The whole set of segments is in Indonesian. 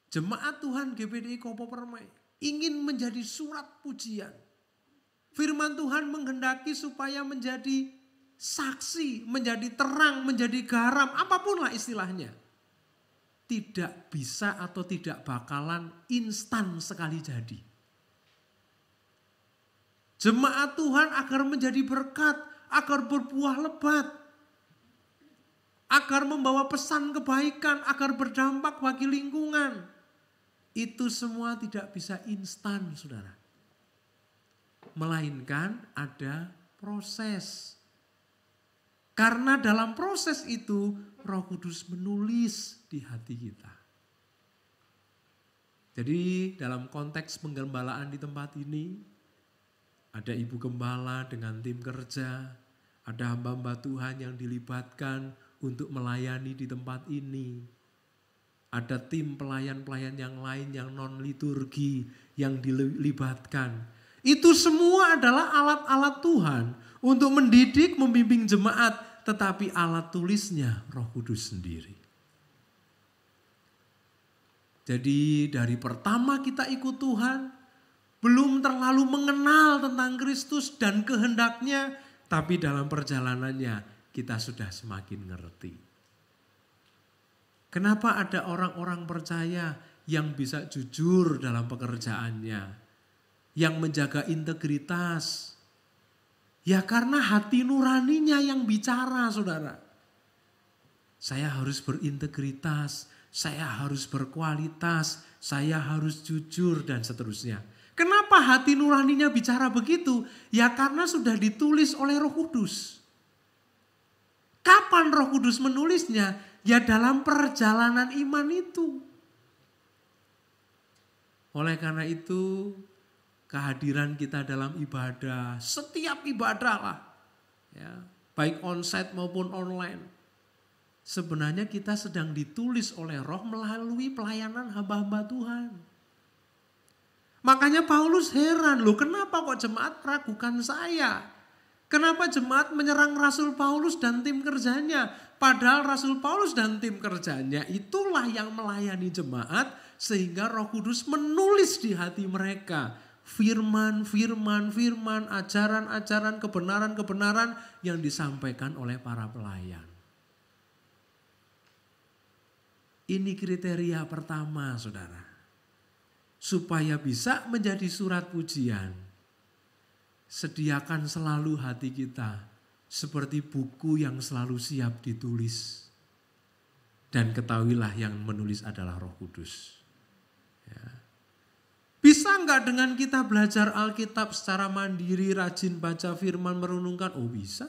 Jemaat Tuhan GPDI Kopo Permai ingin menjadi surat pujian. Firman Tuhan menghendaki supaya menjadi saksi, menjadi terang, menjadi garam, apapun lah istilahnya. Tidak bisa atau tidak bakalan instan sekali jadi. Jemaat Tuhan agar menjadi berkat, agar berbuah lebat, agar membawa pesan kebaikan, agar berdampak bagi lingkungan. Itu semua tidak bisa instan, saudara. Melainkan ada proses. Karena dalam proses itu Roh Kudus menulis di hati kita. Jadi dalam konteks penggembalaan di tempat ini, ada ibu gembala dengan tim kerja, ada hamba-hamba Tuhan yang dilibatkan untuk melayani di tempat ini. Ada tim pelayan-pelayan yang lain yang non-liturgi yang dilibatkan. Itu semua adalah alat-alat Tuhan untuk mendidik, membimbing jemaat, tetapi alat tulisnya Roh Kudus sendiri. Jadi dari pertama kita ikut Tuhan, belum terlalu mengenal tentang Kristus dan kehendaknya, tapi dalam perjalanannya kita sudah semakin ngerti. Kenapa ada orang-orang percaya yang bisa jujur dalam pekerjaannya, yang menjaga integritas? Ya karena hati nuraninya yang bicara, saudara. Saya harus berintegritas, saya harus berkualitas, saya harus jujur dan seterusnya. Kenapa hati nuraninya bicara begitu? Ya karena sudah ditulis oleh Roh Kudus. Kapan Roh Kudus menulisnya? Ya dalam perjalanan iman itu. Oleh karena itu kehadiran kita dalam ibadah, setiap ibadah lah, ya, baik onsite maupun online. Sebenarnya kita sedang ditulis oleh Roh melalui pelayanan hamba-hamba Tuhan. Makanya Paulus heran, loh kenapa kok jemaat meragukan saya? Kenapa jemaat menyerang Rasul Paulus dan tim kerjanya? Padahal Rasul Paulus dan tim kerjanya itulah yang melayani jemaat sehingga Roh Kudus menulis di hati mereka firman, ajaran-ajaran, kebenaran-kebenaran yang disampaikan oleh para pelayan. Ini kriteria pertama, saudara. Supaya bisa menjadi surat pujian, sediakan selalu hati kita seperti buku yang selalu siap ditulis. Dan ketahuilah yang menulis adalah Roh Kudus. Ya. Bisa enggak dengan kita belajar Alkitab secara mandiri, rajin baca firman, merenungkan? Oh bisa.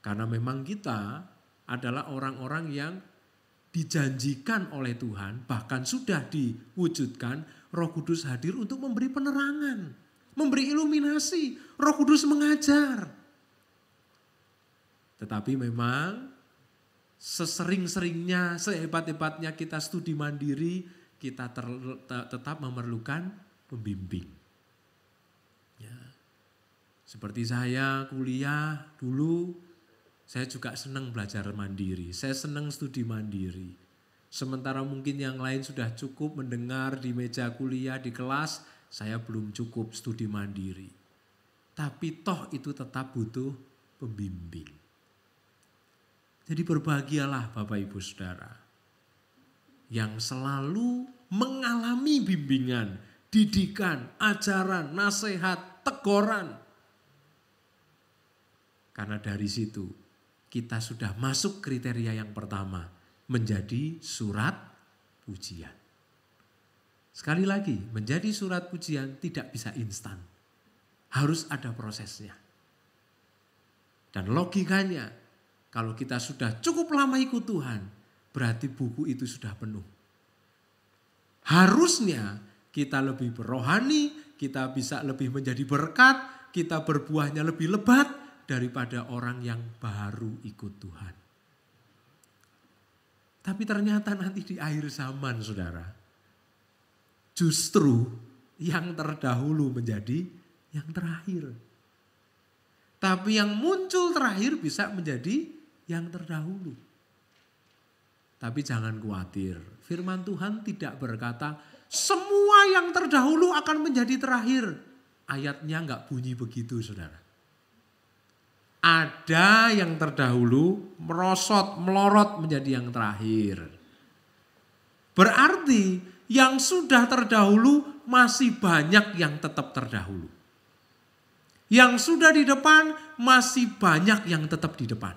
Karena memang kita adalah orang-orang yang dijanjikan oleh Tuhan, bahkan sudah diwujudkan, Roh Kudus hadir untuk memberi penerangan, memberi iluminasi, Roh Kudus mengajar. Tetapi memang sesering-seringnya, sehebat-hebatnya kita studi mandiri, kita tetap memerlukan pembimbing. Ya. Seperti saya kuliah dulu, saya juga senang belajar mandiri, saya senang studi mandiri. Sementara mungkin yang lain sudah cukup mendengar di meja kuliah, di kelas, saya belum cukup studi mandiri. Tapi toh itu tetap butuh pembimbing. Jadi berbahagialah Bapak Ibu Saudara yang selalu mengalami bimbingan, didikan, ajaran, nasihat, teguran. Karena dari situ kita sudah masuk kriteria yang pertama, menjadi surat pujian. Sekali lagi, menjadi surat pujian tidak bisa instan. Harus ada prosesnya. Dan logikanya, kalau kita sudah cukup lama ikut Tuhan, berarti buku itu sudah penuh. Harusnya kita lebih berrohani, kita bisa lebih menjadi berkat, kita berbuahnya lebih lebat daripada orang yang baru ikut Tuhan. Tapi ternyata nanti di akhir zaman, saudara, justru yang terdahulu menjadi yang terakhir. Tapi yang muncul terakhir bisa menjadi yang terdahulu. Tapi jangan khawatir, firman Tuhan tidak berkata semua yang terdahulu akan menjadi terakhir. Ayatnya enggak bunyi begitu, saudara. Ada yang terdahulu merosot, melorot menjadi yang terakhir. Berarti yang sudah terdahulu masih banyak yang tetap terdahulu. Yang sudah di depan masih banyak yang tetap di depan.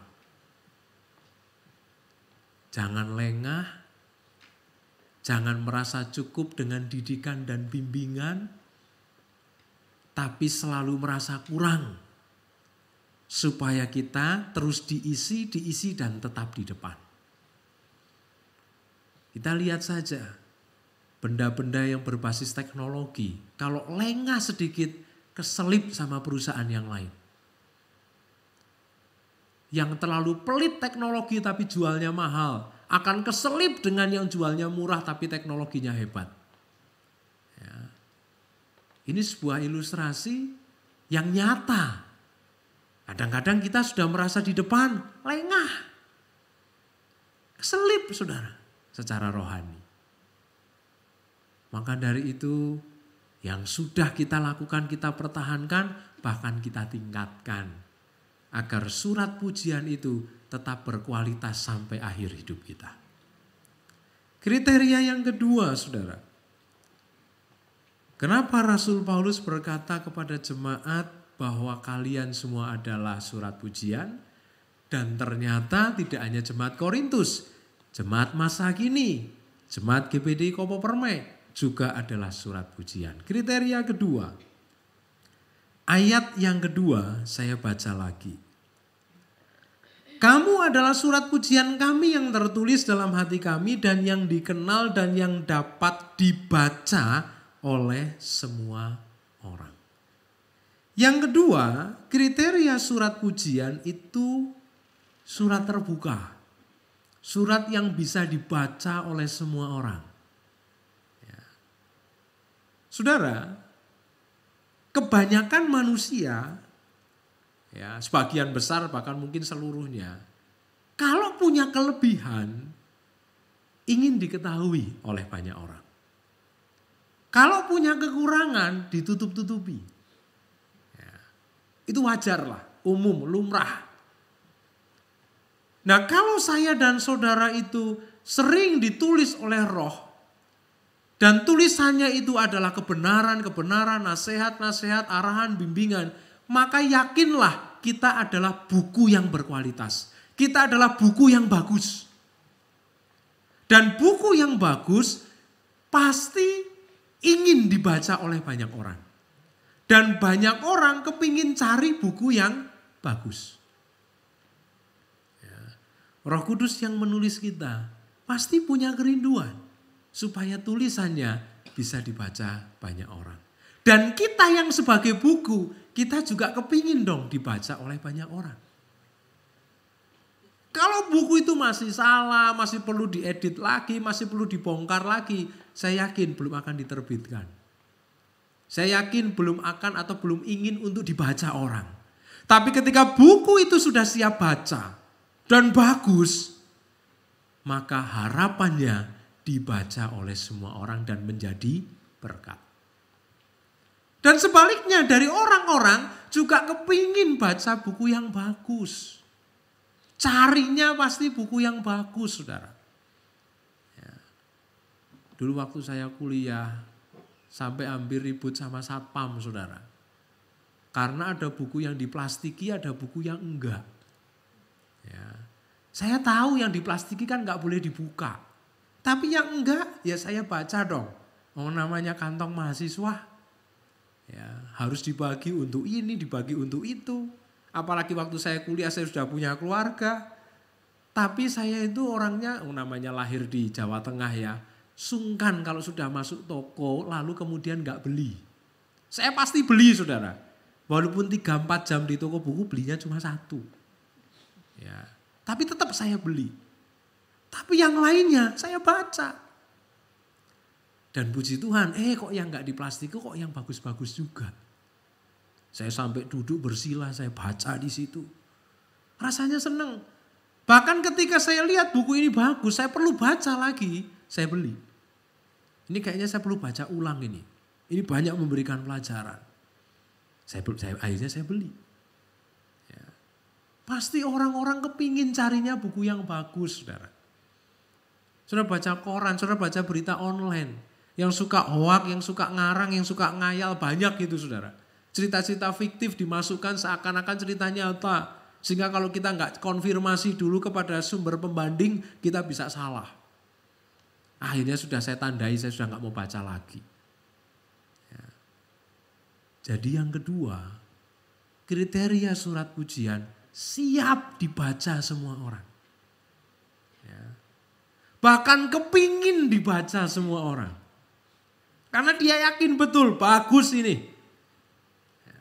Jangan lengah, jangan merasa cukup dengan didikan dan bimbingan, tapi selalu merasa kurang. Supaya kita terus diisi dan tetap di depan. Kita lihat saja, benda-benda yang berbasis teknologi, kalau lengah sedikit, keselip sama perusahaan yang lain. Yang terlalu pelit teknologi tapi jualnya mahal, akan keselip dengan yang jualnya murah tapi teknologinya hebat. Ya. Ini sebuah ilustrasi yang nyata. Kadang-kadang kita sudah merasa di depan, lengah. Keselip, saudara, secara rohani. Maka dari itu, yang sudah kita lakukan, kita pertahankan, bahkan kita tingkatkan. Agar surat pujian itu tetap berkualitas sampai akhir hidup kita. Kriteria yang kedua, saudara. Kenapa Rasul Paulus berkata kepada jemaat bahwa kalian semua adalah surat pujian? Dan ternyata tidak hanya jemaat Korintus, jemaat masa kini, jemaat GPD Kopo Permai juga adalah surat pujian. Kriteria kedua, ayat yang kedua saya baca lagi. Kamu adalah surat pujian kami yang tertulis dalam hati kami dan yang dikenal dan yang dapat dibaca oleh semua orang. Yang kedua, kriteria surat pujian itu surat terbuka. Surat yang bisa dibaca oleh semua orang. Ya. Saudara, kebanyakan manusia, ya, sebagian besar bahkan mungkin seluruhnya, kalau punya kelebihan, ingin diketahui oleh banyak orang. Kalau punya kekurangan, ditutup-tutupi. Ya, itu wajarlah, umum, lumrah. Nah, kalau saya dan saudara itu sering ditulis oleh Roh, dan tulisannya itu adalah kebenaran, nasihat, arahan, bimbingan, maka yakinlah kita adalah buku yang berkualitas. Kita adalah buku yang bagus. Dan buku yang bagus pasti ingin dibaca oleh banyak orang. Dan banyak orang kepingin cari buku yang bagus. Roh Kudus yang menulis kita pasti punya kerinduan supaya tulisannya bisa dibaca banyak orang. Dan kita yang sebagai buku, kita juga kepingin dong dibaca oleh banyak orang. Kalau buku itu masih salah, masih perlu diedit lagi, masih perlu dibongkar lagi, saya yakin belum akan diterbitkan. Saya yakin belum akan atau belum ingin untuk dibaca orang. Tapi ketika buku itu sudah siap baca, dan bagus, maka harapannya dibaca oleh semua orang dan menjadi berkat. Dan sebaliknya dari orang-orang juga kepingin baca buku yang bagus. Carinya pasti buku yang bagus, saudara. Ya. Dulu waktu saya kuliah, sampai hampir ribut sama satpam, saudara. Karena ada buku yang diplastiki, ada buku yang enggak. Ya. Saya tahu yang diplastiki kan nggak boleh dibuka. Tapi yang enggak ya saya baca dong. Oh, namanya kantong mahasiswa. Ya, harus dibagi untuk ini, dibagi untuk itu. Apalagi waktu saya kuliah saya sudah punya keluarga. Tapi saya itu orangnya namanya lahir di Jawa Tengah ya. Sungkan kalau sudah masuk toko lalu kemudian nggak beli. Saya pasti beli, saudara. Walaupun 3-4 jam di toko buku belinya cuma 1. Ya, tapi tetap saya beli. Tapi yang lainnya saya baca. Dan puji Tuhan, kok yang gak diplastik kok yang bagus-bagus juga. Saya sampai duduk bersila, saya baca di situ. Rasanya senang. Bahkan ketika saya lihat buku ini bagus, saya perlu baca lagi, saya beli. Ini kayaknya saya perlu baca ulang ini. Ini banyak memberikan pelajaran. Akhirnya saya beli. Ya. Pasti orang-orang kepingin carinya buku yang bagus, saudara. Saudara baca koran, saudara baca berita online. Yang suka hoak, yang suka ngarang, yang suka ngayal, banyak gitu saudara. Cerita-cerita fiktif dimasukkan seakan-akan ceritanya nyata. Sehingga kalau kita nggak konfirmasi dulu kepada sumber pembanding, kita bisa salah. Akhirnya sudah saya tandai, saya sudah nggak mau baca lagi. Ya. Jadi yang kedua, kriteria surat pujian siap dibaca semua orang. Ya. Bahkan kepingin dibaca semua orang. Karena dia yakin betul, bagus ini. Ya.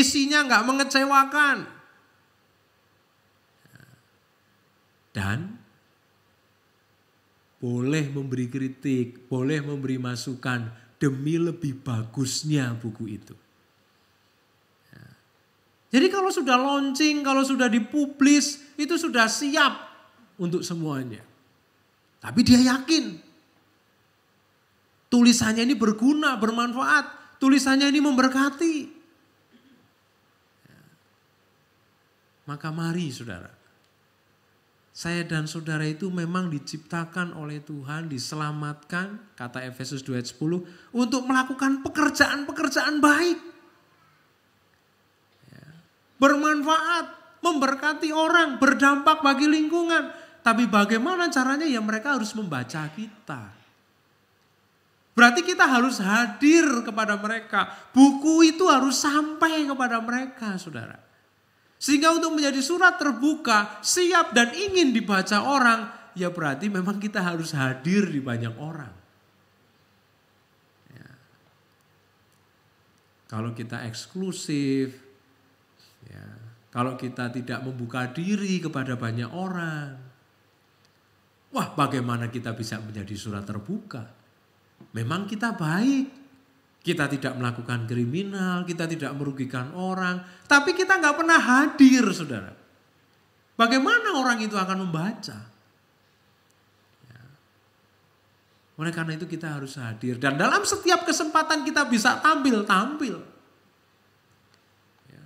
Isinya nggak mengecewakan. Dan boleh memberi kritik, boleh memberi masukan demi lebih bagusnya buku itu. Ya. Jadi kalau sudah launching, kalau sudah dipublis, itu sudah siap untuk semuanya. Tapi dia yakin tulisannya ini berguna, bermanfaat, tulisannya ini memberkati. Ya. Maka mari saudara, saya dan saudara itu memang diciptakan oleh Tuhan, diselamatkan, kata Efesus 2 ayat 10, untuk melakukan pekerjaan-pekerjaan baik. Ya. Bermanfaat, memberkati orang, berdampak bagi lingkungan. Tapi bagaimana caranya? Ya mereka harus membaca kita. Berarti kita harus hadir kepada mereka. Buku itu harus sampai kepada mereka, saudara. Sehingga untuk menjadi surat terbuka, siap dan ingin dibaca orang, ya berarti memang kita harus hadir di banyak orang. Ya. Kalau kita eksklusif, ya. Kalau kita tidak membuka diri kepada banyak orang, wah bagaimana kita bisa menjadi surat terbuka? Memang kita baik. Kita tidak melakukan kriminal, kita tidak merugikan orang. Tapi kita nggak pernah hadir, saudara. Bagaimana orang itu akan membaca? Ya. Oleh karena itu kita harus hadir. Dan dalam setiap kesempatan kita bisa tampil. Ya.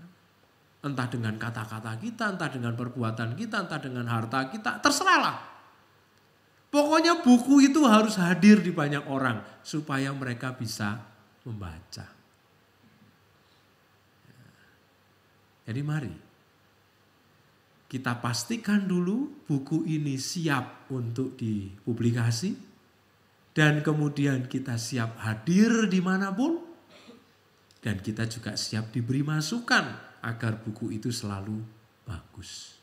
Entah dengan kata-kata kita, entah dengan perbuatan kita, entah dengan harta kita. Terserahlah. Pokoknya buku itu harus hadir di banyak orang. Supaya mereka bisa membaca. Jadi mari kita pastikan dulu buku ini siap untuk dipublikasi dan kemudian kita siap hadir dimanapun dan kita juga siap diberi masukan agar buku itu selalu bagus.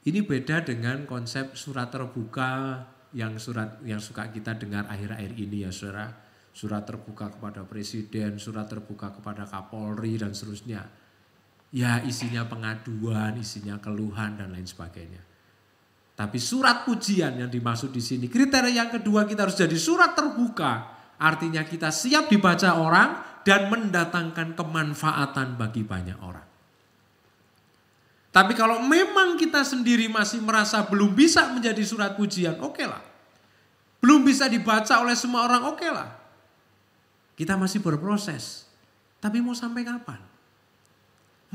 Ini beda dengan konsep surat terbuka yang suka kita dengar akhir-akhir ini ya saudara. Surat terbuka kepada presiden, surat terbuka kepada Kapolri dan seterusnya. Ya isinya pengaduan, isinya keluhan dan lain sebagainya. Tapi surat pujian yang dimaksud di sini, kriteria yang kedua kita harus jadi surat terbuka. Artinya kita siap dibaca orang dan mendatangkan kemanfaatan bagi banyak orang. Tapi kalau memang kita sendiri masih merasa belum bisa menjadi surat pujian, oke lah. Belum bisa dibaca oleh semua orang, oke lah. Kita masih berproses. Tapi mau sampai kapan?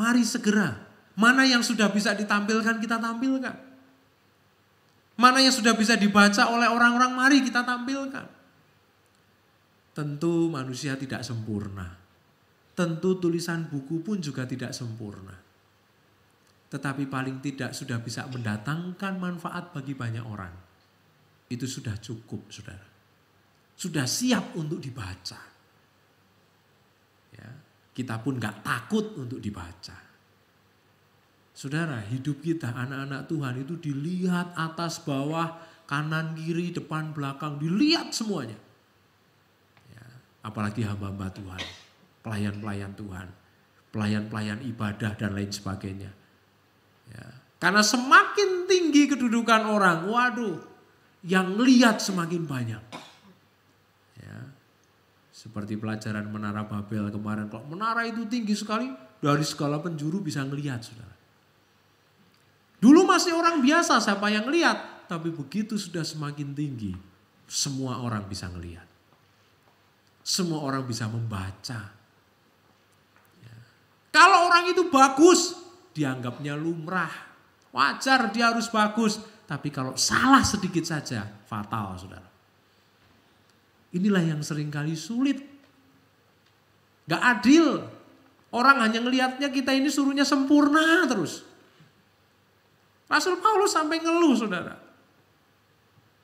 Mari segera. Mana yang sudah bisa ditampilkan, kita tampilkan. Mana yang sudah bisa dibaca oleh orang-orang, mari kita tampilkan. Tentu manusia tidak sempurna. Tentu tulisan buku pun juga tidak sempurna. Tetapi paling tidak sudah bisa mendatangkan manfaat bagi banyak orang. Itu sudah cukup, saudara. Sudah siap untuk dibaca. Ya, kita pun gak takut untuk dibaca. Saudara, hidup kita anak-anak Tuhan itu dilihat atas bawah, kanan kiri, depan belakang, dilihat semuanya. Ya, apalagi hamba-hamba Tuhan, pelayan-pelayan Tuhan, pelayan-pelayan ibadah dan lain sebagainya. Ya, karena semakin tinggi kedudukan orang, waduh, yang lihat semakin banyak. Seperti pelajaran Menara Babel kemarin. Kalau menara itu tinggi sekali, dari segala penjuru bisa ngelihat, saudara. Dulu masih orang biasa, siapa yang lihat? Tapi begitu sudah semakin tinggi, semua orang bisa ngelihat. Semua orang bisa membaca. Ya. Kalau orang itu bagus, dianggapnya lumrah. Wajar dia harus bagus. Tapi kalau salah sedikit saja, fatal saudara. Inilah yang seringkali sulit. Gak adil. Orang hanya ngelihatnya kita ini suruhnya sempurna terus. Rasul Paulus sampai ngeluh saudara.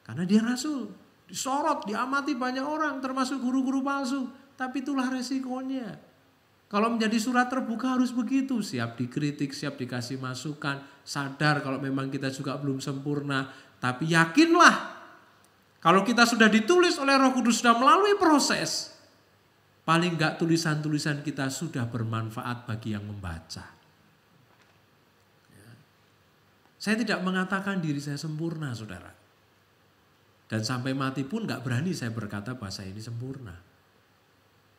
Karena dia rasul. Disorot, diamati banyak orang termasuk guru-guru palsu. Tapi itulah resikonya. Kalau menjadi surat terbuka harus begitu. Siap dikritik, siap dikasih masukan. Sadar kalau memang kita juga belum sempurna. Tapi yakinlah. Kalau kita sudah ditulis oleh Roh Kudus, sudah melalui proses. Paling enggak tulisan-tulisan kita sudah bermanfaat bagi yang membaca. Saya tidak mengatakan diri saya sempurna, saudara. Dan sampai mati pun gak berani saya berkata bahwa saya ini sempurna.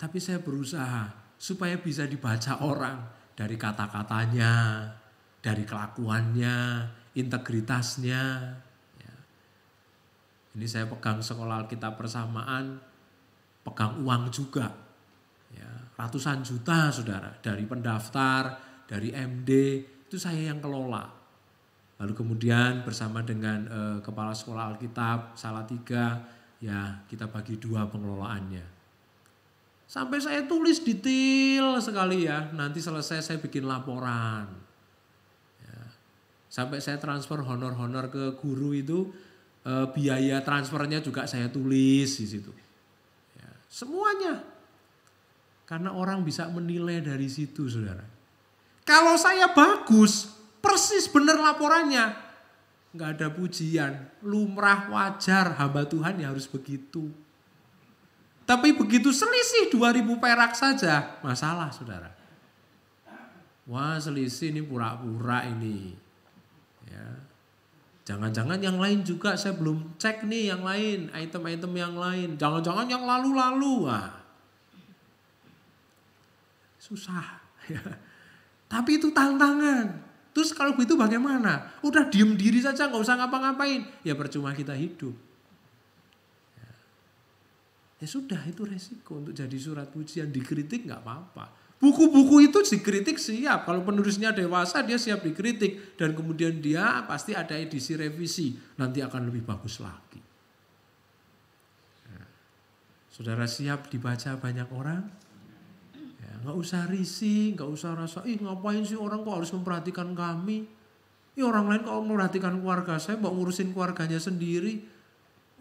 Tapi saya berusaha supaya bisa dibaca orang dari kata-katanya, dari kelakuannya, integritasnya. Ya. Ini saya pegang sekolah Alkitab Persamaan, pegang uang juga. Ya, ratusan juta saudara, dari pendaftar, dari MD, itu saya yang kelola. Lalu kemudian bersama dengan Kepala Sekolah Alkitab, Salatiga, ya kita bagi dua pengelolaannya. Sampai saya tulis detail sekali ya, nanti selesai saya bikin laporan. Ya. Sampai saya transfer honor-honor ke guru itu, biaya transfernya juga saya tulis di situ. Ya. Semuanya. Karena orang bisa menilai dari situ saudara. Kalau saya bagus, persis benar laporannya. Enggak ada pujian. Lumrah, wajar, hamba Tuhan ya harus begitu. Tapi begitu selisih 2.000 perak saja, masalah saudara. Wah selisih ini pura-pura ini. Ya. Jangan-jangan yang lain juga saya belum cek nih yang lain. Item-item yang lain. Jangan-jangan yang lalu-lalu. Wah. Susah. Ya. Tapi itu tantangan. Terus kalau begitu bagaimana? Udah diem diri saja gak usah ngapa-ngapain. Ya percuma kita hidup. Ya sudah itu resiko untuk jadi surat pujian. Dikritik gak apa-apa. Buku-buku itu dikritik siap. Kalau penulisnya dewasa dia siap dikritik. Dan kemudian dia pasti ada edisi revisi. Nanti akan lebih bagus lagi. Saudara siap dibaca banyak orang? Nggak usah risih, nggak usah rasa, ngapain sih orang kok harus memperhatikan kami. Orang lain kok memperhatikan keluarga saya, mau ngurusin keluarganya sendiri.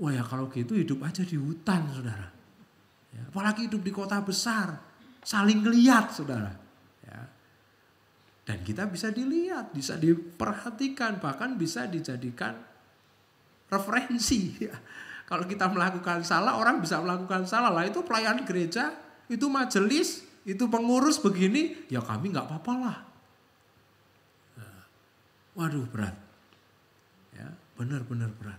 Wah ya kalau gitu hidup aja di hutan saudara. Ya, apalagi hidup di kota besar, saling ngeliat saudara. Ya. Dan kita bisa dilihat, bisa diperhatikan, bahkan bisa dijadikan referensi. Ya. Kalau kita melakukan salah, orang bisa melakukan salah. Lah itu pelayan gereja, itu majelis, itu pengurus begini, ya kami gak apa-apa lah. Nah, waduh berat. Ya, benar-benar berat.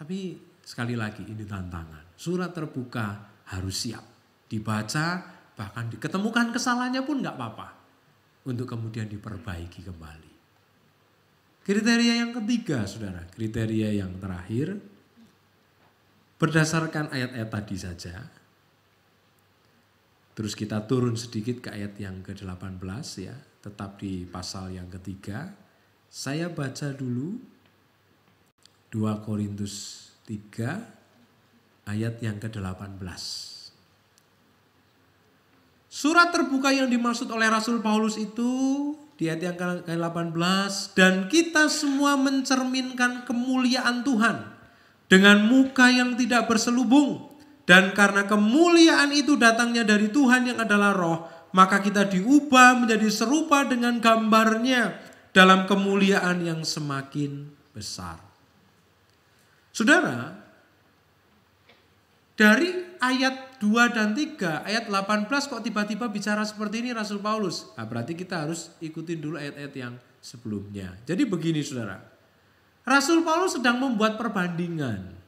Tapi sekali lagi ini tantangan. Surat terbuka harus siap. Dibaca, bahkan diketemukan kesalahannya pun gak apa-apa. Untuk kemudian diperbaiki kembali. Kriteria yang ketiga saudara, kriteria yang terakhir. Berdasarkan ayat-ayat tadi saja. Terus kita turun sedikit ke ayat yang ke-18 ya. Tetap di pasal yang ketiga. Saya baca dulu 2 Korintus 3 ayat yang ke-18. Surat terbuka yang dimaksud oleh Rasul Paulus itu di ayat yang ke-18. Dan kita semua mencerminkan kemuliaan Tuhan dengan muka yang tidak berselubung. Dan karena kemuliaan itu datangnya dari Tuhan yang adalah Roh, maka kita diubah menjadi serupa dengan gambarnya dalam kemuliaan yang semakin besar. Saudara, dari ayat 2 dan 3, ayat 18 kok tiba-tiba bicara seperti ini Rasul Paulus? Nah, berarti kita harus ikutin dulu ayat-ayat yang sebelumnya. Jadi begini saudara, Rasul Paulus sedang membuat perbandingan.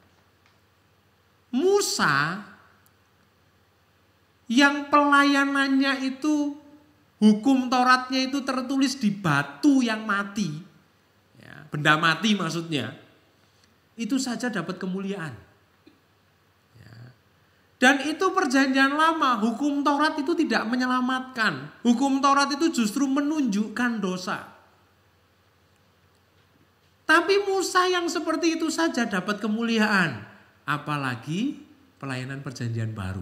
Musa yang pelayanannya itu hukum Tauratnya itu tertulis di batu yang mati, ya, benda mati maksudnya, itu saja dapat kemuliaan. Ya. Dan itu perjanjian lama, hukum Taurat itu tidak menyelamatkan. Hukum Taurat itu justru menunjukkan dosa. Tapi Musa yang seperti itu saja dapat kemuliaan. Apalagi pelayanan perjanjian baru.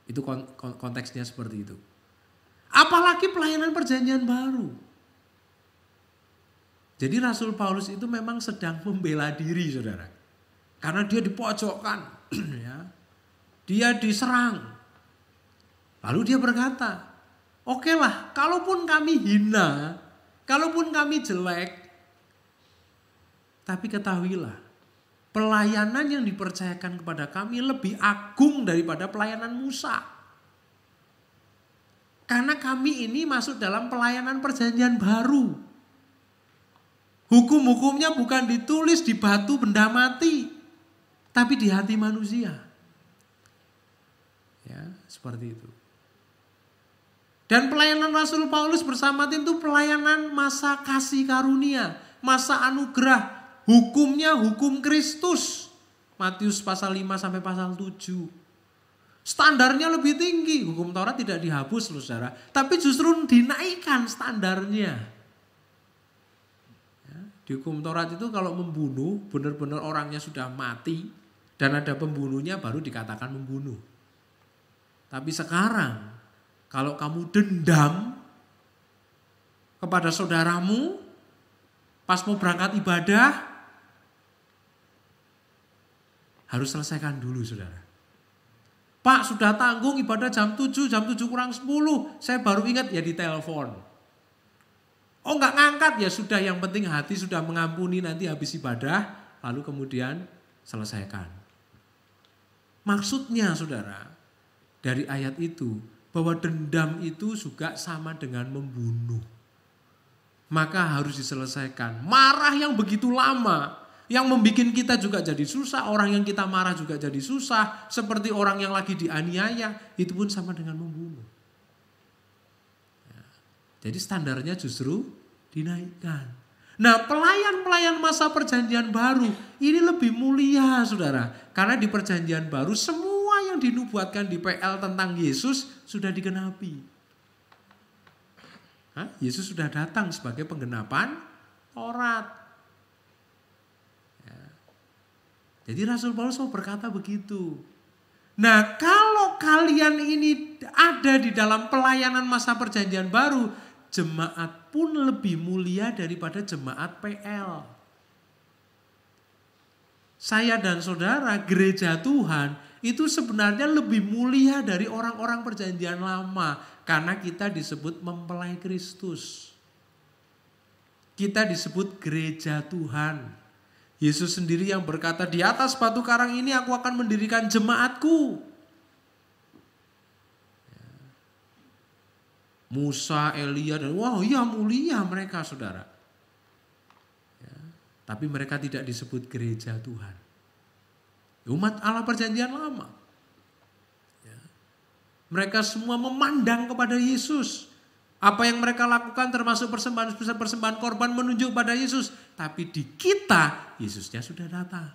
Itu konteksnya seperti itu. Apalagi pelayanan perjanjian baru. Jadi Rasul Paulus itu memang sedang membela diri, saudara. Karena dia dipojokkan. Ya. Dia diserang. Lalu dia berkata, oke lah, kalaupun kami hina, kalaupun kami jelek, tapi ketahuilah, pelayanan yang dipercayakan kepada kami lebih agung daripada pelayanan Musa. Karena kami ini masuk dalam pelayanan perjanjian baru. Hukum-hukumnya bukan ditulis di batu benda mati, tapi di hati manusia. Ya, seperti itu. Dan pelayanan Rasul Paulus bersama tim itu pelayanan masa kasih karunia, masa anugerah, hukumnya hukum Kristus. Matius pasal 5 sampai pasal 7. Standarnya lebih tinggi. Hukum Taurat tidak dihapus, saudara, tapi justru dinaikkan standarnya. Ya, di hukum Taurat itu kalau membunuh, benar-benar orangnya sudah mati dan ada pembunuhnya baru dikatakan membunuh. Tapi sekarang, kalau kamu dendam kepada saudaramu pas mau berangkat ibadah, harus selesaikan dulu, saudara. Pak, sudah tanggung ibadah jam 7 kurang 10. Saya baru ingat, ya ditelepon. Oh, enggak ngangkat, ya sudah, yang penting hati sudah mengampuni, nanti habis ibadah, lalu kemudian selesaikan. Maksudnya, saudara, dari ayat itu, bahwa dendam itu juga sama dengan membunuh. Maka harus diselesaikan. Marah yang begitu lama, yang membuat kita juga jadi susah, orang yang kita marah juga jadi susah, seperti orang yang lagi dianiaya, itu pun sama dengan membunuh. Ya. Jadi standarnya justru dinaikkan. Nah, pelayan-pelayan masa perjanjian baru ini lebih mulia, saudara. Karena di perjanjian baru semua yang dinubuatkan di PL tentang Yesus sudah digenapi. Yesus sudah datang sebagai penggenapan Taurat. Jadi Rasul Paulus mau berkata begitu. Nah, kalau kalian ini ada di dalam pelayanan masa perjanjian baru, jemaat pun lebih mulia daripada jemaat PL. Saya dan saudara, gereja Tuhan itu sebenarnya lebih mulia dari orang-orang perjanjian lama. Karena kita disebut mempelai Kristus. Kita disebut gereja Tuhan. Yesus sendiri yang berkata, di atas batu karang ini aku akan mendirikan jemaatku. Musa, Elia, dan iya mulia mereka, saudara. Ya, tapi mereka tidak disebut gereja Tuhan. Umat Allah perjanjian lama. Ya. Mereka semua memandang kepada Yesus. Apa yang mereka lakukan termasuk persembahan korban menunjuk pada Yesus. Tapi di kita, Yesusnya sudah datang.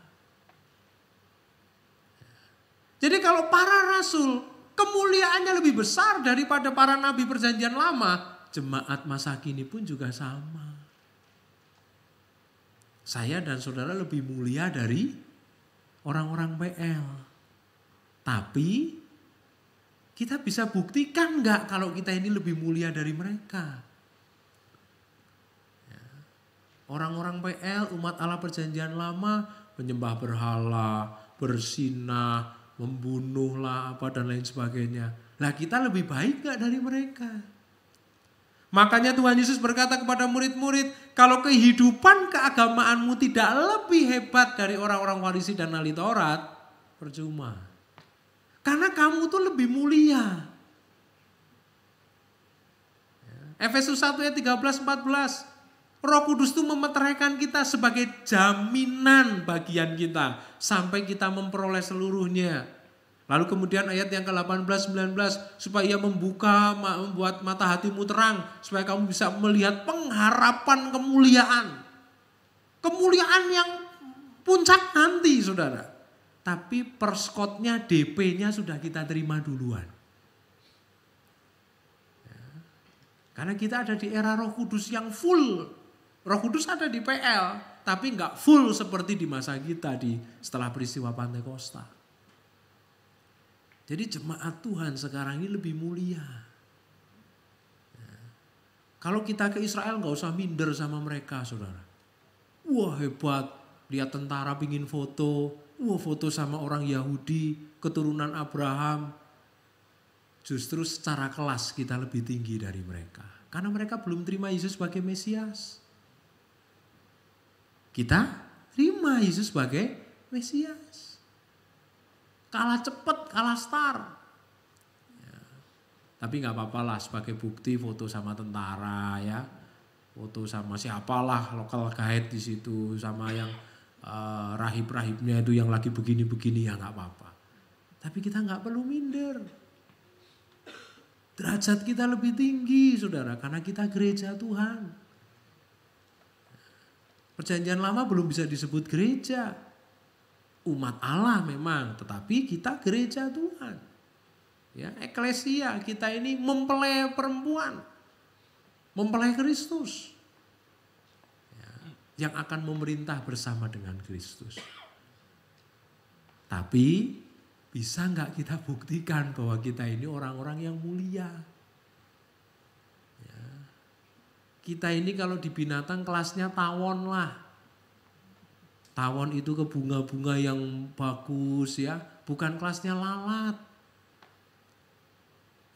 Jadi kalau para rasul, kemuliaannya lebih besar daripada para nabi perjanjian lama. Jemaat masa kini pun juga sama. Saya dan saudara lebih mulia dari orang-orang PL. Tapi kita bisa buktikan enggak kalau kita ini lebih mulia dari mereka? Ya. Orang-orang PL, umat Allah perjanjian lama, menyembah berhala, bersinah, membunuhlah apa dan lain sebagainya. Lah kita lebih baik enggak dari mereka? Makanya Tuhan Yesus berkata kepada murid-murid, kalau kehidupan keagamaanmu tidak lebih hebat dari orang-orang Farisi dan ahli Taurat, percuma. Karena kamu tuh lebih mulia. Efesus 1 ayat 13-14. Roh Kudus itu memeteraikan kita sebagai jaminan bagian kita. Sampai kita memperoleh seluruhnya. Lalu kemudian ayat yang ke-18, 19, supaya ia membuat mata hatimu terang, supaya kamu bisa melihat pengharapan kemuliaan. Kemuliaan yang puncak nanti, saudara. Tapi perskotnya, DP-nya sudah kita terima duluan. Karena kita ada di era Roh Kudus yang full. Roh Kudus ada di PL, tapi nggak full seperti di masa kita setelah peristiwa Pantekosta. Jadi jemaat Tuhan sekarang ini lebih mulia. Kalau kita ke Israel nggak usah minder sama mereka, saudara. Wah hebat, lihat tentara pingin foto. Wah foto sama orang Yahudi, keturunan Abraham. Justru secara kelas kita lebih tinggi dari mereka. Karena mereka belum terima Yesus sebagai Mesias. Kita terima Yesus sebagai Mesias. Kalah cepat, kalah star. Ya. Tapi gak apa-apa lah sebagai bukti foto sama tentara ya. Foto sama siapalah lokal guide di situ. Sama yang rahib-rahibnya itu yang lagi begini-begini ya gak apa-apa. Tapi kita gak perlu minder. Derajat kita lebih tinggi, saudara, karena kita gereja Tuhan. Perjanjian lama belum bisa disebut gereja. Umat Allah memang, tetapi kita gereja Tuhan. Ya, eklesia, kita ini mempelai perempuan. Mempelai Kristus. Ya, yang akan memerintah bersama dengan Kristus. Tapi bisa nggak kita buktikan bahwa kita ini orang-orang yang mulia? Ya. Kita ini kalau di binatang kelasnya tawon lah. Tawon itu ke bunga-bunga yang bagus ya. Bukan kelasnya lalat.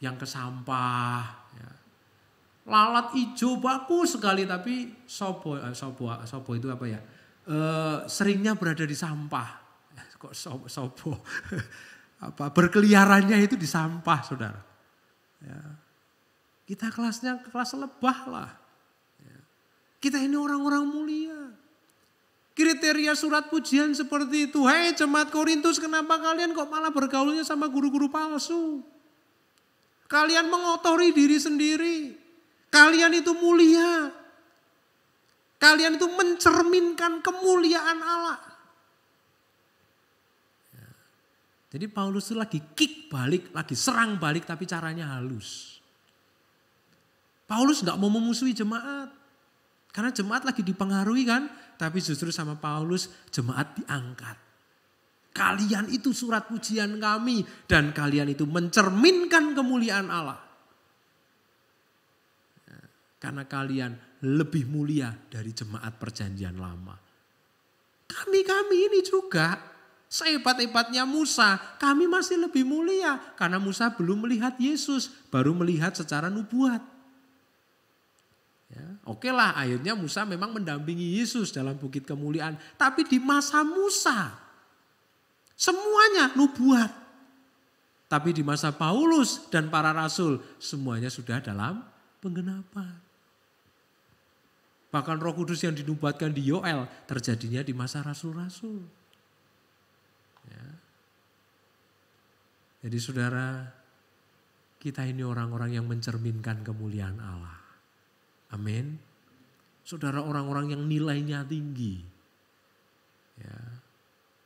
Yang ke sampah. Ya. Lalat hijau bagus sekali tapi sobo itu apa ya? Seringnya berada di sampah. Kok sobo? Berkeliarannya itu di sampah, saudara. Ya. Kita kelasnya kelas lebah lah. Ya. Kita ini orang-orang mulia. Kriteria surat pujian seperti itu. Hei jemaat Korintus, kenapa kalian kok malah bergaulnya sama guru-guru palsu? Kalian mengotori diri sendiri. Kalian itu mulia. Kalian itu mencerminkan kemuliaan Allah. Jadi Paulus itu lagi kick balik, lagi serang balik tapi caranya halus. Paulus gak mau memusuhi jemaat. Karena jemaat lagi dipengaruhi kan. Tapi justru sama Paulus jemaat diangkat. Kalian itu surat pujian kami. Dan kalian itu mencerminkan kemuliaan Allah. Karena kalian lebih mulia dari jemaat perjanjian lama. Kami ini juga. Sehebat-hebatnya Musa, kami masih lebih mulia. Karena Musa belum melihat Yesus, baru melihat secara nubuat. Ya, oke lah, akhirnya Musa memang mendampingi Yesus dalam bukit kemuliaan. Tapi di masa Musa, semuanya nubuat. Tapi di masa Paulus dan para rasul, semuanya sudah dalam penggenapan. Bahkan Roh Kudus yang dinubuatkan di Yoel, terjadinya di masa rasul-rasul. Ya. Jadi saudara, kita ini orang-orang yang mencerminkan kemuliaan Allah. Amin. Saudara, orang-orang yang nilainya tinggi. Ya.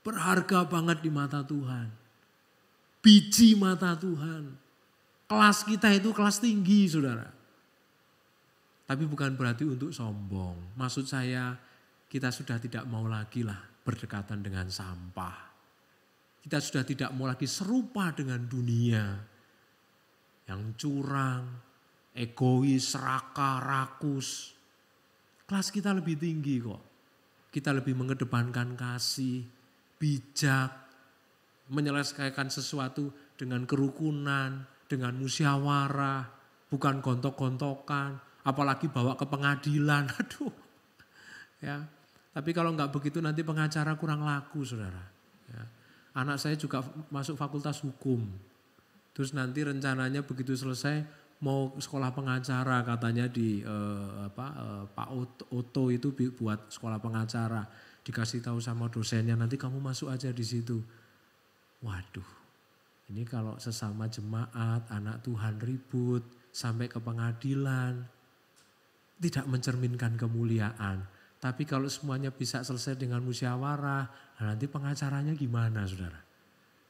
Berharga banget di mata Tuhan. Biji mata Tuhan. Kelas kita itu kelas tinggi, saudara. Tapi bukan berarti untuk sombong. Maksud saya, kita sudah tidak mau lagi lah berdekatan dengan sampah. Kita sudah tidak mau lagi serupa dengan dunia yang curang, egois, serakah, rakus. Kelas kita lebih tinggi kok. Kita lebih mengedepankan kasih, bijak, menyelesaikan sesuatu dengan kerukunan, dengan musyawarah, bukan gontok-gontokan, apalagi bawa ke pengadilan. Aduh. Ya. Tapi kalau enggak begitu nanti pengacara kurang laku, saudara. Ya. Anak saya juga masuk fakultas hukum. Terus nanti rencananya begitu selesai mau sekolah pengacara katanya di Pak Oto itu buat sekolah pengacara. Dikasih tahu sama dosennya nanti kamu masuk aja di situ. Waduh. Ini kalau sesama jemaat, anak Tuhan ribut sampai ke pengadilan, tidak mencerminkan kemuliaan. Tapi kalau semuanya bisa selesai dengan musyawarah, nanti pengacaranya gimana saudara?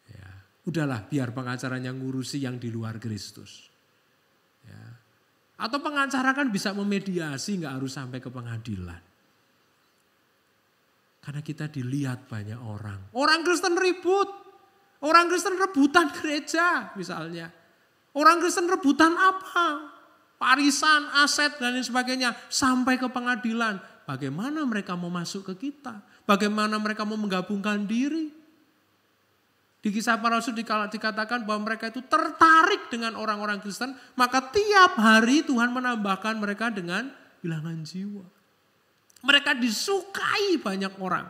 Ya, udahlah biar pengacaranya ngurusi yang di luar Kristus. Ya. Atau pengacara kan bisa memediasi, nggak harus sampai ke pengadilan. Karena kita dilihat banyak orang. Orang Kristen ribut. Orang Kristen rebutan gereja misalnya. Orang Kristen rebutan apa? Warisan, aset dan lain sebagainya. Sampai ke pengadilan. Bagaimana mereka mau masuk ke kita? Bagaimana mereka mau menggabungkan diri? Di Kisah Para Rasul dikatakan bahwa mereka itu tertarik dengan orang-orang Kristen. Maka tiap hari Tuhan menambahkan mereka dengan bilangan jiwa. Mereka disukai banyak orang.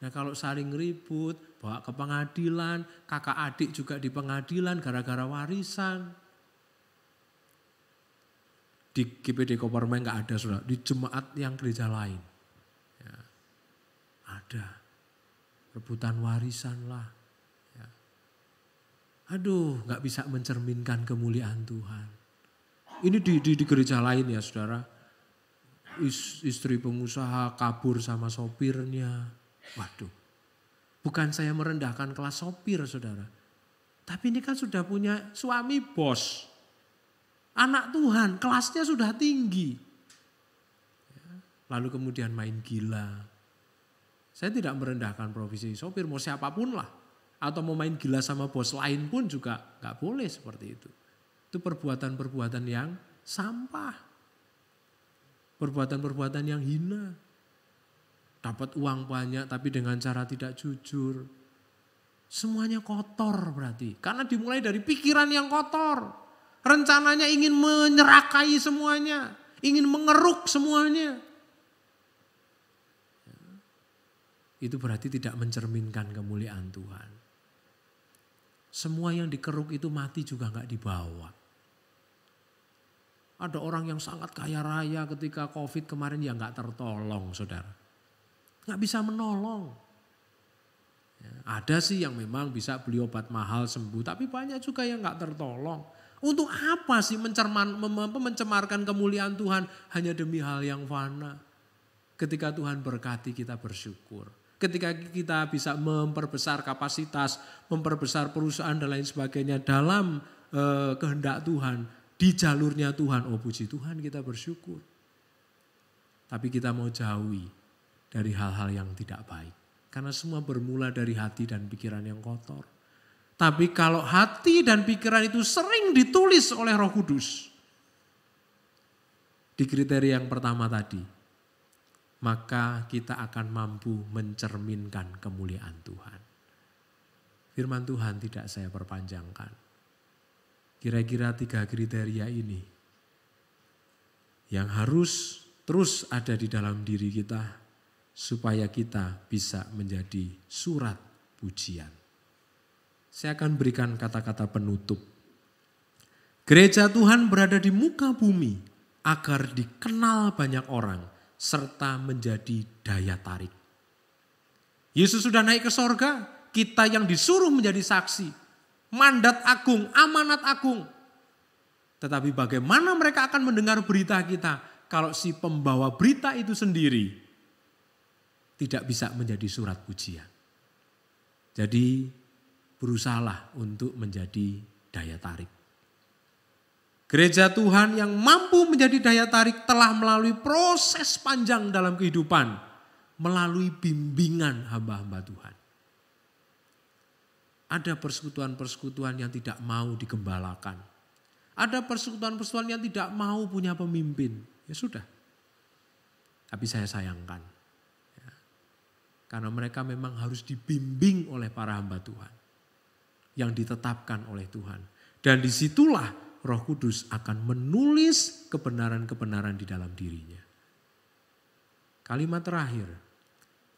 Nah kalau saling ribut, bawa ke pengadilan, kakak adik juga di pengadilan gara-gara warisan. Di GPD Kopermen nggak ada saudara, di jemaat yang gereja lain. Ya, ada, rebutan warisan lah. Ya. Aduh nggak bisa mencerminkan kemuliaan Tuhan. Ini di gereja lain ya saudara. Istri pengusaha kabur sama sopirnya. Waduh, bukan saya merendahkan kelas sopir saudara. Tapi ini kan sudah punya suami bos. Anak Tuhan, kelasnya sudah tinggi. Lalu kemudian main gila. Saya tidak merendahkan profesi sopir, mau siapapun lah. Atau mau main gila sama bos lain pun juga gak boleh seperti itu. Itu perbuatan-perbuatan yang sampah. Perbuatan-perbuatan yang hina. Dapat uang banyak tapi dengan cara tidak jujur. Semuanya kotor berarti. Karena dimulai dari pikiran yang kotor. Rencananya ingin menyerakai semuanya. Ingin mengeruk semuanya. Itu berarti tidak mencerminkan kemuliaan Tuhan. Semua yang dikeruk itu mati juga gak dibawa. Ada orang yang sangat kaya raya ketika COVID kemarin yang gak tertolong saudara. Gak bisa menolong. Ya, ada sih yang memang bisa beli obat mahal sembuh. Tapi banyak juga yang gak tertolong. Untuk apa sih mencemarkan kemuliaan Tuhan hanya demi hal yang fana. Ketika Tuhan berkati kita bersyukur. Ketika kita bisa memperbesar kapasitas, memperbesar perusahaan dan lain sebagainya dalam kehendak Tuhan. Di jalurnya Tuhan, oh puji Tuhan kita bersyukur. Tapi kita mau jauhi dari hal-hal yang tidak baik. Karena semua bermula dari hati dan pikiran yang kotor. Tapi kalau hati dan pikiran itu sering ditulis oleh Roh Kudus. Di kriteria yang pertama tadi. Maka kita akan mampu mencerminkan kemuliaan Tuhan. Firman Tuhan tidak saya perpanjangkan. Kira-kira 3 kriteria ini yang harus terus ada di dalam diri kita supaya kita bisa menjadi surat pujian. Saya akan berikan kata-kata penutup. Gereja Tuhan berada di muka bumi agar dikenal banyak orang serta menjadi daya tarik. Yesus sudah naik ke sorga, kita yang disuruh menjadi saksi. Mandat agung, amanat agung. Tetapi bagaimana mereka akan mendengar berita kita kalau si pembawa berita itu sendiri tidak bisa menjadi surat pujian. Jadi berusahalah untuk menjadi daya tarik. Gereja Tuhan yang mampu menjadi daya tarik telah melalui proses panjang dalam kehidupan. Melalui bimbingan hamba-hamba Tuhan. Ada persekutuan-persekutuan yang tidak mau digembalakan. Ada persekutuan-persekutuan yang tidak mau punya pemimpin. Ya sudah. Tapi saya sayangkan. Ya. Karena mereka memang harus dibimbing oleh para hamba Tuhan. Yang ditetapkan oleh Tuhan. Dan disitulah Roh Kudus akan menulis kebenaran-kebenaran di dalam dirinya. Kalimat terakhir.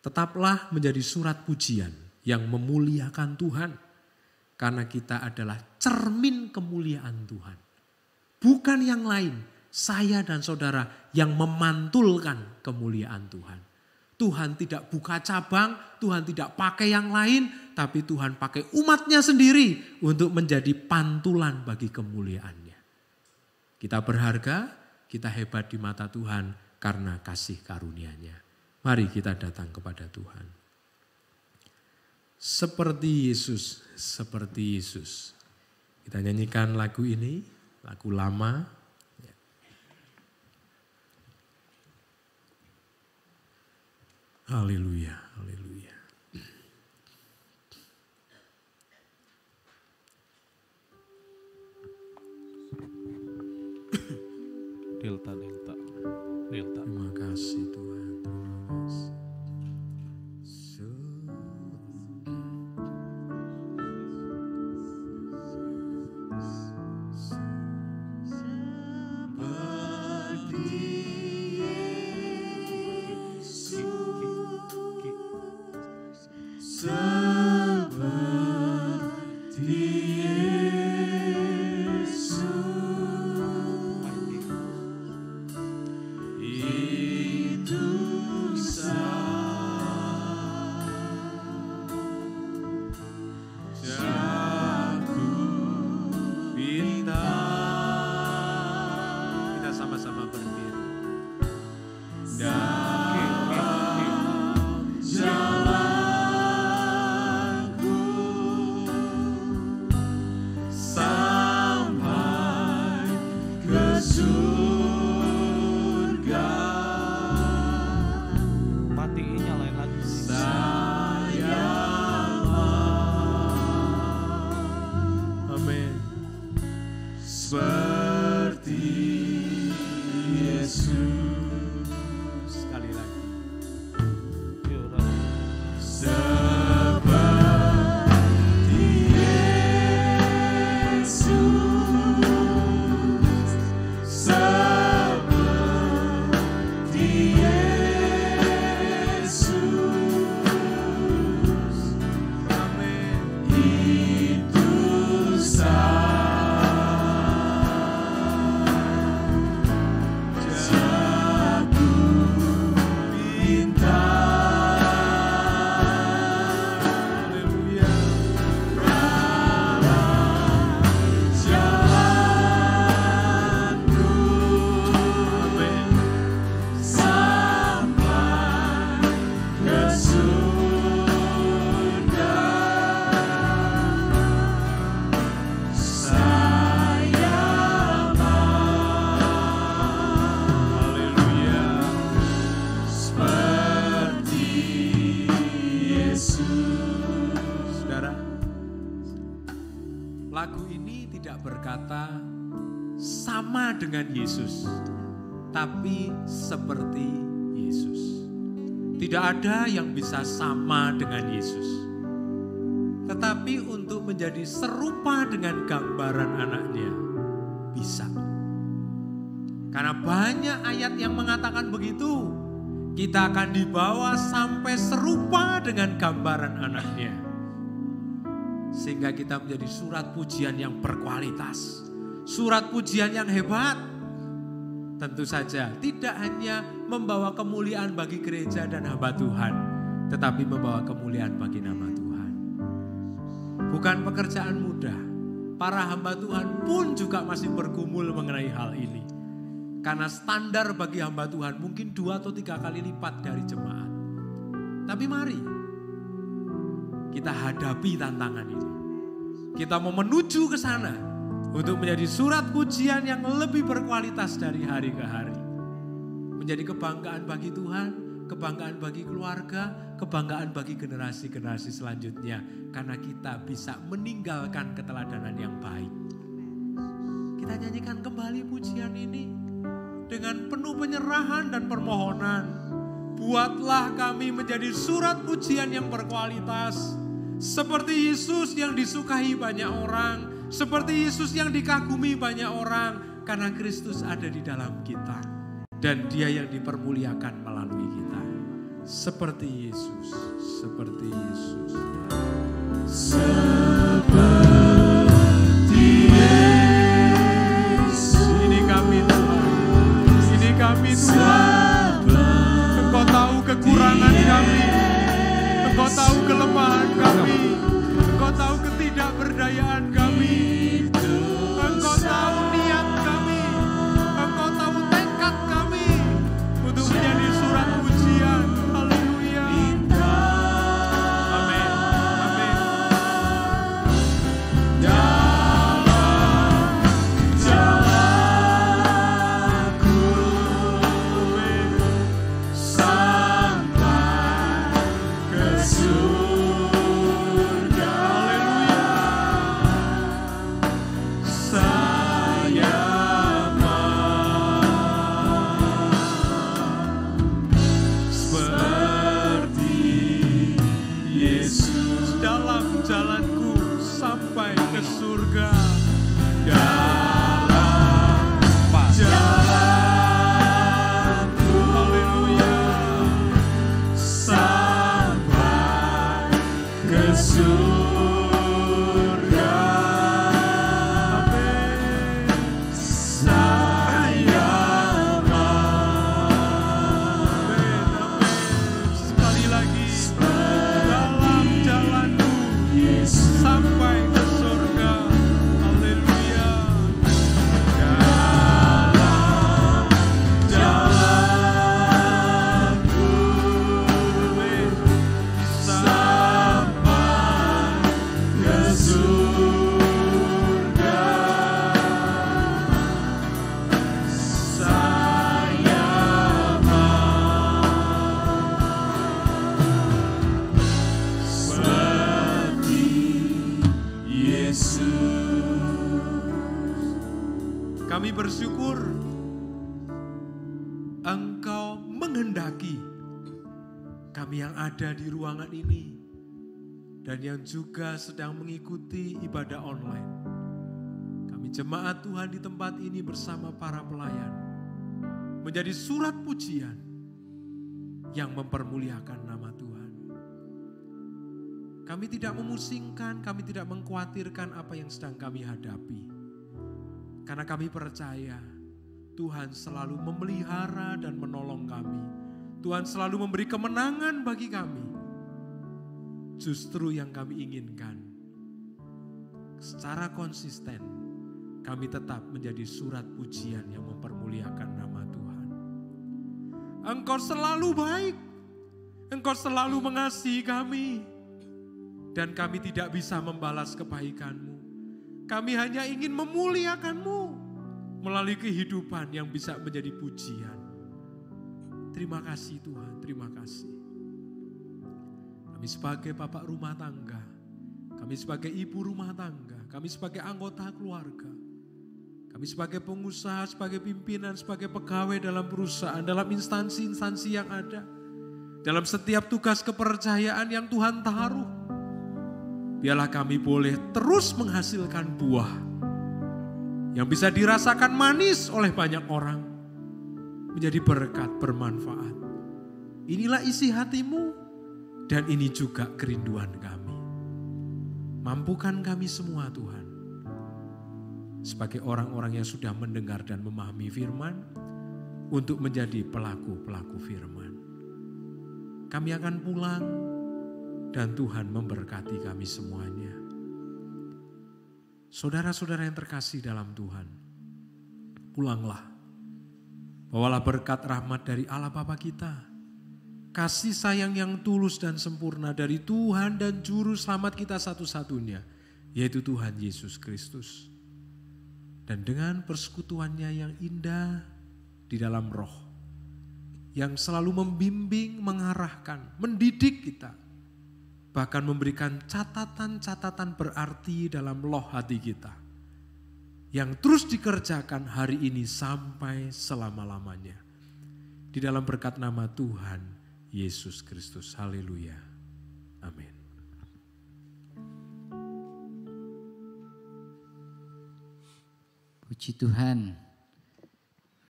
Tetaplah menjadi surat pujian yang memuliakan Tuhan. Karena kita adalah cermin kemuliaan Tuhan. Bukan yang lain, saya dan saudara yang memantulkan kemuliaan Tuhan. Tuhan tidak buka cabang, Tuhan tidak pakai yang lain, tapi Tuhan pakai umatnya sendiri untuk menjadi pantulan bagi kemuliaannya. Kita berharga, kita hebat di mata Tuhan karena kasih karunia-Nya. Mari kita datang kepada Tuhan. Seperti Yesus, seperti Yesus. Kita nyanyikan lagu ini, lagu lama. Haleluya, haleluya. Delta, delta, delta. Terima kasih Tuhan, terima kasih. Lagu ini tidak berkata sama dengan Yesus, tapi seperti Yesus. Tidak ada yang bisa sama dengan Yesus. Tetapi untuk menjadi serupa dengan gambaran anaknya, bisa. Karena banyak ayat yang mengatakan begitu, kita akan dibawa sampai serupa dengan gambaran anaknya. Sehingga kita menjadi surat pujian yang berkualitas, surat pujian yang hebat. Tentu saja tidak hanya membawa kemuliaan bagi gereja dan hamba Tuhan, tetapi membawa kemuliaan bagi nama Tuhan. Bukan pekerjaan mudah, para hamba Tuhan pun juga masih bergumul mengenai hal ini. Karena standar bagi hamba Tuhan mungkin 2 atau 3 kali lipat dari jemaat. Tapi mari kita hadapi tantangan ini. Kita mau menuju ke sana untuk menjadi surat pujian yang lebih berkualitas dari hari ke hari. Menjadi kebanggaan bagi Tuhan, kebanggaan bagi keluarga, kebanggaan bagi generasi-generasi selanjutnya. Karena kita bisa meninggalkan keteladanan yang baik. Kita nyanyikan kembali pujian ini dengan penuh penyerahan dan permohonan. Buatlah kami menjadi surat pujian yang berkualitas. Seperti Yesus yang disukai banyak orang. Seperti Yesus yang dikagumi banyak orang. Karena Kristus ada di dalam kita. Dan Dia yang dipermuliakan melalui kita. Seperti Yesus. Seperti Yesus. Seperti Yesus. Ini kami Tuhan. Ini kami Tuhan. Engkau tahu kekurangan kami. Engkau tahu kelemahan kami. tahu ketidakberdayaan kami. Engkau tahu niat kami. Engkau tahu tekad kami untuk menjadi surat pujian. Haleluya. Amin. Amin. Dalam jalanku sampai ke surga. Dalam jalanku, haleluya, sampai ke surga. Amin. Saya amin. Sekali lagi. Dalam jalanku sampai ke surga. Haleluya. Dalam jalanku sampai ke surga. Saya seperti Yesus. Kami bersyukur Engkau menghendaki kami yang ada di ruangan ini dan yang juga sedang mengikuti ibadah online. Kami jemaat Tuhan di tempat ini bersama para pelayan menjadi surat pujian yang mempermuliakan nama Tuhan. Kami tidak memusingkan, kami tidak mengkhawatirkan apa yang sedang kami hadapi. Karena kami percaya Tuhan selalu memelihara dan menolong kami. Tuhan selalu memberi kemenangan bagi kami. Justru yang kami inginkan, secara konsisten kami tetap menjadi surat pujian yang mempermuliakan nama Tuhan. Engkau selalu baik, Engkau selalu mengasihi kami. Dan kami tidak bisa membalas kebaikan-Mu. Kami hanya ingin memuliakan-Mu melalui kehidupan yang bisa menjadi pujian. Terima kasih Tuhan, terima kasih. Kami sebagai bapak rumah tangga, kami sebagai ibu rumah tangga, kami sebagai anggota keluarga, kami sebagai pengusaha, sebagai pimpinan, sebagai pegawai dalam perusahaan, dalam instansi-instansi yang ada, dalam setiap tugas kepercayaan yang Tuhan taruh. Biarlah kami boleh terus menghasilkan buah yang bisa dirasakan manis oleh banyak orang, menjadi berkat, bermanfaat. Inilah isi hati-Mu dan ini juga kerinduan kami. Mampukan kami semua Tuhan, sebagai orang-orang yang sudah mendengar dan memahami firman, untuk menjadi pelaku-pelaku firman. Kami akan pulang dan Tuhan memberkati kami semuanya. Saudara-saudara yang terkasih dalam Tuhan, pulanglah. Bawalah berkat rahmat dari Allah Bapa kita, kasih sayang yang tulus dan sempurna dari Tuhan dan Juru Selamat kita satu-satunya, yaitu Tuhan Yesus Kristus. Dan dengan persekutuannya yang indah di dalam Roh, yang selalu membimbing, mengarahkan, mendidik kita, bahkan memberikan catatan-catatan berarti dalam loh hati kita, yang terus dikerjakan hari ini sampai selama-lamanya. Di dalam berkat nama Tuhan Yesus Kristus. Haleluya. Amin. Puji Tuhan.